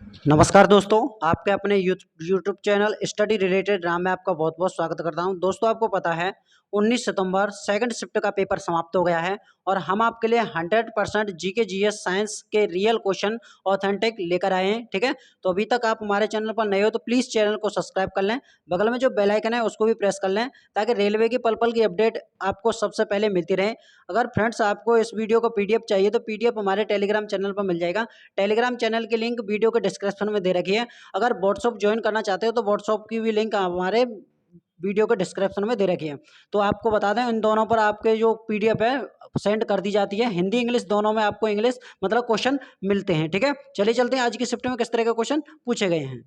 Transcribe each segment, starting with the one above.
नमस्कार दोस्तों, आपके अपने YouTube channel study related Ram में आपका बहुत बहुत स्वागत करता हूं। दोस्तों, आपको पता है 19 सितंबर सेकंड शिफ्ट का पेपर समाप्त हो गया है और हम आपके लिए 100% जीके जीएस साइंस के रियल क्वेश्चन ऑथेंटिक लेकर आए हैं। ठीक है, तो अभी तक आप हमारे चैनल पर नए हो तो प्लीज़ चैनल को सब्सक्राइब कर लें, बगल में जो बेल आइकन है उसको भी प्रेस कर लें ताकि रेलवे की पल पल की अपडेट आपको सबसे पहले मिलती रहे। अगर फ्रेंड्स आपको इस वीडियो को पीडीएफ चाहिए तो पीडीएफ हमारे टेलीग्राम चैनल पर मिल जाएगा। टेलीग्राम चैनल की लिंक वीडियो के डिस्क्रिप्शन में दे रखी है। अगर व्हाट्सअप ज्वाइन करना चाहते हो तो व्हाट्सअप की भी लिंक हमारे वीडियो के डिस्क्रिप्शन में दे रखी है। तो आपको बता दें, इन दोनों पर आपके जो पीडीएफ है सेंड कर दी जाती है। हिंदी इंग्लिश दोनों में आपको इंग्लिश मतलब क्वेश्चन मिलते हैं। ठीक है, चलिए चलते हैं आज की शिफ्ट में किस तरह के क्वेश्चन पूछे गए हैं।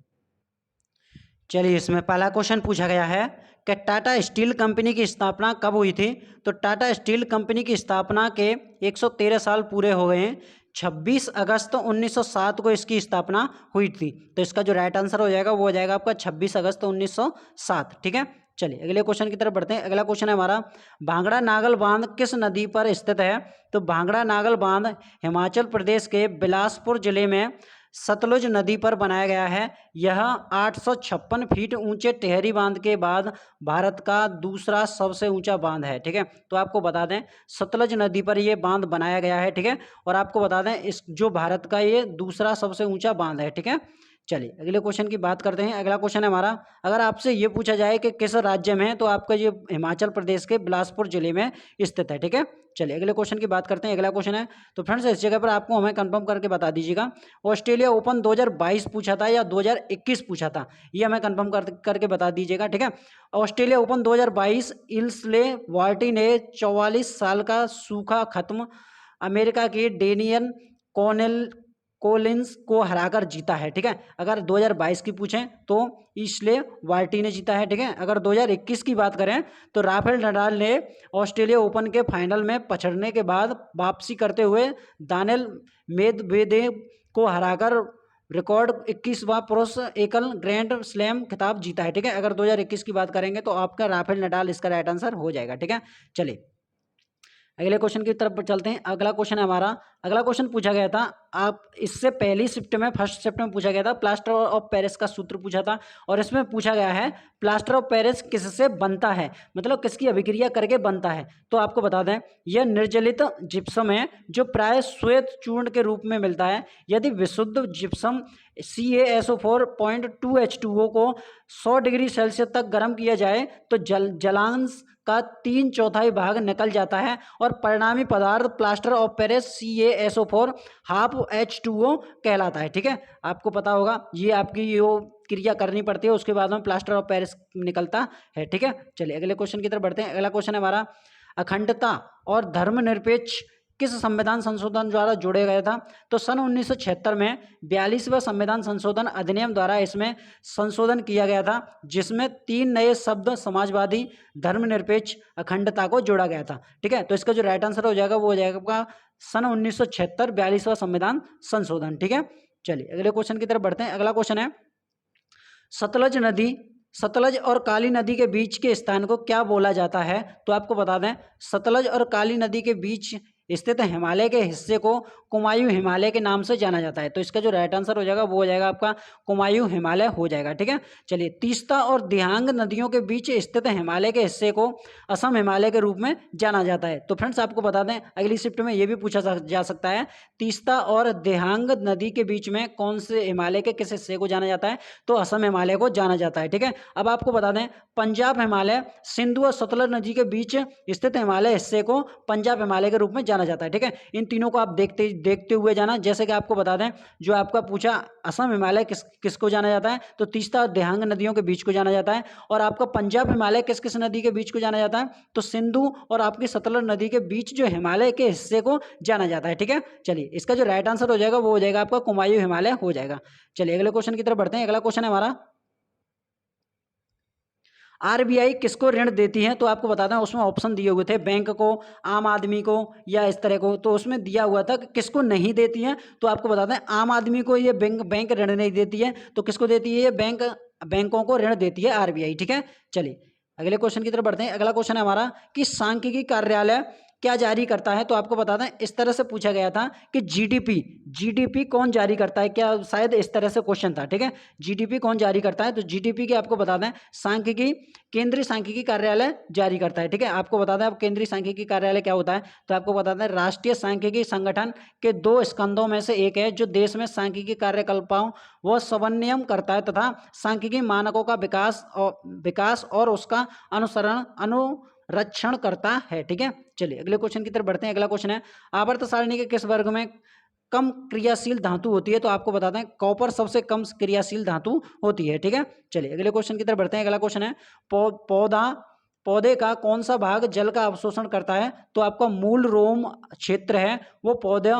चलिए, इसमें पहला क्वेश्चन पूछा गया है कि टाटा स्टील कंपनी की स्थापना कब हुई थी। तो टाटा स्टील कंपनी की स्थापना के 113 साल पूरे हो गए हैं। 26 अगस्त 1907 को इसकी स्थापना हुई थी। तो इसका जो राइट आंसर हो जाएगा वो हो जाएगा आपका 26 अगस्त 1907। ठीक है, चलिए अगले क्वेश्चन की तरफ बढ़ते हैं। अगला क्वेश्चन है हमारा, भांगड़ा नागल बांध किस नदी पर स्थित है। तो भांगड़ा नागल बांध हिमाचल प्रदेश के बिलासपुर जिले में सतलुज नदी पर बनाया गया है। यह 856 फीट ऊंचे टेहरी बांध के बाद भारत का दूसरा सबसे ऊंचा बांध है। ठीक है, तो आपको बता दें सतलज नदी पर यह बांध बनाया गया है। ठीक है, और आपको बता दें इस जो भारत का ये दूसरा सबसे ऊंचा बांध है। ठीक है, चलिए अगले क्वेश्चन की बात करते हैं। अगला क्वेश्चन है हमारा, अगर आपसे ये पूछा जाए कि किस राज्य में है तो आपका ये हिमाचल प्रदेश के बिलासपुर जिले में स्थित है। ठीक है, चलिए अगले क्वेश्चन की बात करते हैं। अगला क्वेश्चन है, तो फ्रेंड्स इस जगह पर आपको हमें कंफर्म करके बता दीजिएगा, ऑस्ट्रेलिया ओपन 2022 पूछा था या 2021 पूछा था, ये हमें कंफर्म करके बता दीजिएगा। ठीक है, ऑस्ट्रेलिया ओपन 2022 इल्सले वार्टी ने 44 साल का सूखा खत्म अमेरिका की डेनियन कॉनेल कोलिंस को हराकर जीता है। ठीक है, अगर 2022 की पूछें तो इसले वार्टी ने जीता है। ठीक है, अगर 2021 की बात करें तो राफेल नडाल ने ऑस्ट्रेलिया ओपन के फाइनल में पछड़ने के बाद वापसी करते हुए दानिल मेदवेदेव को हराकर रिकॉर्ड 21वां पुरुष एकल ग्रैंड स्लैम खिताब जीता है। ठीक है, अगर 2021 की बात करेंगे तो आपका राफेल नडाल इसका राइट आंसर हो जाएगा। ठीक है, चलिए अगले क्वेश्चन की तरफ चलते हैं। अगला क्वेश्चन है हमारा, अगला क्वेश्चन पूछा गया था आप इससे पहली शिफ्ट में फर्स्ट शिफ्ट में पूछा गया था, प्लास्टर ऑफ पेरिस का सूत्र पूछा था और इसमें पूछा गया है प्लास्टर ऑफ पेरिस किससे बनता है, मतलब किसकी अभिक्रिया करके बनता है। तो आपको बता दें यह निर्जलित जिप्सम है जो प्राय श्वेत चूर्ण के रूप में मिलता है। यदि विशुद्ध जिप्सम CaSO4.2H2O को 100 डिग्री सेल्सियस तक गर्म किया जाए तो जलांश का 3/4 भाग निकल जाता है और परिणामी पदार्थ plaster of Paris CaSO4 half H2O कहलाता है। ठीक है, आपको पता होगा ये आपकी यो क्रिया करनी पड़ती है, उसके बाद में प्लास्टर ऑफ पेरिस निकलता है। ठीक है, चलिए अगले क्वेश्चन की तरफ बढ़ते हैं। अगला क्वेश्चन है हमारा, अखंडता और धर्मनिरपेक्ष किस संविधान संशोधन द्वारा जोड़े गया था। तो सन 1976 में 42वां संविधान संशोधन अधिनियम द्वारा इसमें संशोधन किया गया था जिसमें 3 नए शब्द समाजवादी, धर्मनिरपेक्ष, अखंडता को जोड़ा गया था। ठीक है, तो इसका जो राइट आंसर हो जाएगा वो हो जाएगा आपका सन 1976 42वां संविधान संशोधन। ठीक है, चलिए अगले क्वेश्चन की तरफ बढ़ते हैं। अगला क्वेश्चन है, सतलज नदी सतलज और काली नदी के बीच के स्थान को क्या बोला जाता है। तो आपको बता दें सतलज और काली नदी के बीच स्थित हिमालय के हिस्से को कुमायूं हिमालय के नाम से जाना जाता है। तो इसका जो राइट आंसर हो जाएगा वो हो जाएगा आपका कुमायूं हिमालय हो जाएगा। ठीक है, चलिए तीस्ता और दिहांग नदियों के बीच स्थित हिमालय के हिस्से को असम हिमालय के रूप में जाना जाता है। तो फ्रेंड्स आपको बता दें अगली शिफ्ट में ये भी पूछा जा सकता है, तीस्ता और दिहांग नदी के बीच में कौन से हिमालय के किस हिस्से को जाना जाता है। तो असम हिमालय को जाना जाता है। ठीक है, अब आपको बता दें पंजाब हिमालय सिंधु और सतलज नदी के बीच स्थित हिमालय हिस्से को पंजाब हिमालय के रूप में जाना जाता है। ठीक है, इन तीनों को आप देखते हुए जाना। जैसे कि आपको बता दें जो आपका पूछा असम हिमालय किसको जाना जाता है, तो तीस्ता और दिहांग नदियों के बीच को जाना जाता है। और आपका पंजाब हिमालय किस किस नदी के बीच को जाना जाता है, तो सिंधु और आपकी सतलज नदी के बीच जो हिमालय के हिस्से को जाना जाता है। ठीक है, चलिए इसका जो राइट आंसर हो जाएगा वो हो जाएगा आपका कुमायूं हिमालय हो जाएगा। चलिए अगले क्वेश्चन की तरफ बढ़ते हैं। अगला क्वेश्चन है हमारा, आरबीआई किसको ऋण देती है। तो आपको बताता हूँ उसमें ऑप्शन दिए हुए थे, बैंक को, आम आदमी को या इस तरह को। तो उसमें दिया हुआ था कि किसको नहीं देती है। तो आपको बताते हैं आम आदमी को ये बैंक ऋण नहीं देती है। तो किसको देती है, ये बैंकों को ऋण देती है आरबीआई। ठीक है, चलिए अगले क्वेश्चन की तरफ बढ़ते हैं। अगला क्वेश्चन है हमारा कि सांख्यिकी कार्यालय क्या जारी करता है? तो आपको बता दें इस तरह से पूछा गया था कि जीडीपी कौन जारी करता है, क्या शायद इस तरह से क्वेश्चन था, ठीक है। जीडीपी कौन जारी करता है? तो जीडीपी की आपको बता दें सांख्यिकी केंद्रीय सांख्यिकी कार्यालय जारी करता है, ठीक है। आपको बता दें अब केंद्रीय सांख्यिकी कार्यालय क्या होता है? तो आपको बता दें राष्ट्रीय सांख्यिकी संगठन के 2 स्कंदों में से एक है जो देश में सांख्यिकी कार्यकल्पों व समन्वय करता है तथा सांख्यिकी मानकों का विकास और उसका अनुरक्षण करता है, ठीक है। चलिए अगले क्वेश्चन की तरफ बढ़ते हैं। अगला क्वेश्चन है आवर्त सारणी के किस वर्ग में कम क्रियाशील धातु होती है? तो आपको बता दें कॉपर सबसे कम क्रियाशील धातु होती है, ठीक है। चलिए अगले क्वेश्चन की तरफ बढ़ते हैं। अगला क्वेश्चन है पौधे का कौन सा भाग जल का अवशोषण करता है? तो आपका मूल रोम क्षेत्र है वो पौधे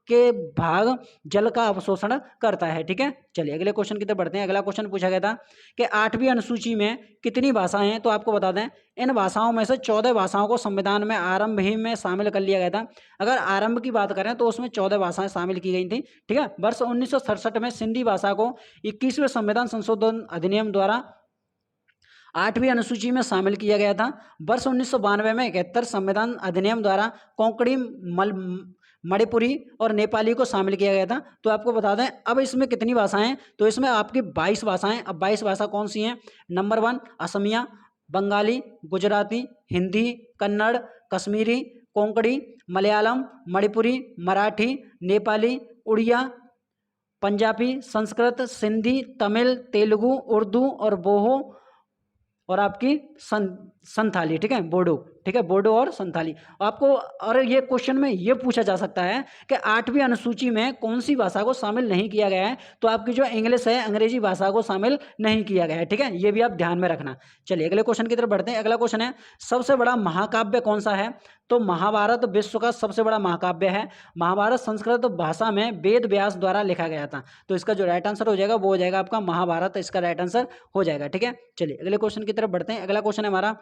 के भाग जल का अवशोषण करता है, ठीक है। चलिए अगले क्वेश्चन की तरफ बढ़ते हैं। अगला क्वेश्चन पूछा गया था कि 8वीं अनुसूची में कितनी भाषाएं हैं? तो आपको बता दें इन भाषाओं में से 14 भाषाओं को संविधान में आरंभ ही में शामिल कर लिया गया था। अगर आरंभ की बात करें तो उसमें 14 भाषाएं शामिल की गई थी, ठीक है। वर्ष 1967 में सिंधी भाषा को 21वें संविधान संशोधन अधिनियम द्वारा 8वीं अनुसूची में शामिल किया गया था। वर्ष 1992 में 71 संविधान अधिनियम द्वारा कोंकणी मणिपुरी और नेपाली को शामिल किया गया था। तो आपको बता दें अब इसमें कितनी भाषाएं हैं? तो इसमें आपकी 22 भाषाएं। अब 22 भाषा कौन सी हैं? नंबर 1 असमिया, बंगाली, गुजराती, हिंदी, कन्नड़, कश्मीरी, कोंकणी, मलयालम, मणिपुरी, मराठी, नेपाली, उड़िया, पंजाबी, संस्कृत, सिंधी, तमिल, तेलुगु, उर्दू और बोहो और आपकी संथाली, ठीक है, बोडो, ठीक है, बोडो और संथाली। आपको और ये क्वेश्चन में ये पूछा जा सकता है कि 8वीं अनुसूची में कौन सी भाषा को शामिल नहीं किया गया है? तो आपकी जो इंग्लिश है अंग्रेजी भाषा को शामिल नहीं किया गया है, ठीक है। ये भी आप ध्यान में रखना। चलिए अगले क्वेश्चन की तरफ बढ़ते हैं। अगला क्वेश्चन है सबसे बड़ा महाकाव्य कौन सा है? तो महाभारत विश्व का सबसे बड़ा महाकाव्य है। महाभारत संस्कृत भाषा में वेद व्यास द्वारा लिखा गया था। तो इसका जो राइट आंसर हो जाएगा वो हो जाएगा आपका महाभारत, इसका राइट आंसर हो जाएगा, ठीक है। चलिए अगले क्वेश्चन की तरफ बढ़ते हैं। अगला क्वेश्चन है हमारा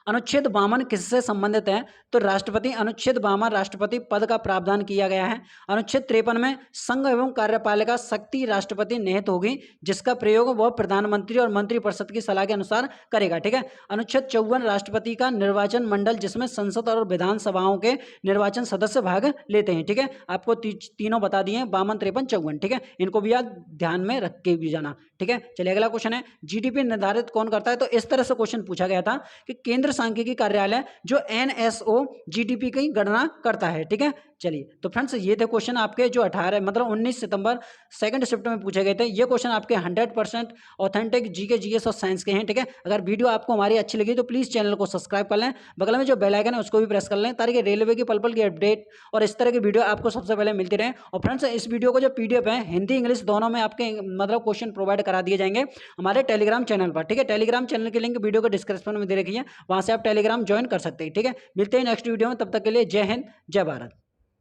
अनुच्छेद 52 किससे संबंधित है? तो राष्ट्रपति अनुच्छेद 52 राष्ट्रपति पद का प्रावधान किया गया है। अनुच्छेद 53 में संघ एवं कार्यपालिका शक्ति राष्ट्रपति निहित होगी जिसका प्रयोग वह प्रधानमंत्री और मंत्रिपरिषद की सलाह के अनुसार करेगा, ठीक है। अनुच्छेद 54 राष्ट्रपति का निर्वाचन मंडल जिसमें संसद और विधानसभाओं के निर्वाचन सदस्य भाग लेते हैं, ठीक है। आपको तीनों बता दिए 52, 53, 54, ठीक है। इनको भी आप ध्यान में रख के भी जाना, ठीक है। चलिए अगला क्वेश्चन है जीडीपी निर्धारित कौन करता है? तो इस तरह से क्वेश्चन पूछा गया था कि केंद्र सांख्यिकी कार्यालय जो एनएसओ जीडीपी की गणना करता है, ठीक है। चलिए तो फ्रेंड्स ये थे क्वेश्चन आपके जो 18 मतलब 19 सितंबर सेकंड शिफ्ट में पूछे गए थे। ये क्वेश्चन आपके 100% ऑथेंटिक जीके जीएस और साइंस के हैं, ठीक है। अगर वीडियो आपको हमारी अच्छी लगी तो प्लीज़ चैनल को सब्सक्राइब कर लें, बगल में जो बेल आइकन है उसको भी प्रेस कर लें ताकि रेलवे की पल की अपडेट और इस तरह की वीडियो आपको सबसे पहले मिलती रहे। और फ्रेंड्स इस वीडियो को जो पीडीएफ है हिंदी इंग्लिश दोनों में आपके मतलब क्वेश्चन प्रोवाइड करा दिए जाएंगे हमारे टेलीग्राम चैनल पर, ठीक है। टेलीग्राम चैनल की लिंक वीडियो को डिस्क्रिप्शन में दे रखी है, वहां से आप टेलीग्राम ज्वाइन कर सकते हैं, ठीक है। मिलते हैं नेक्स्ट वीडियो में, तब तक के लिए जय हिंद जय भारत।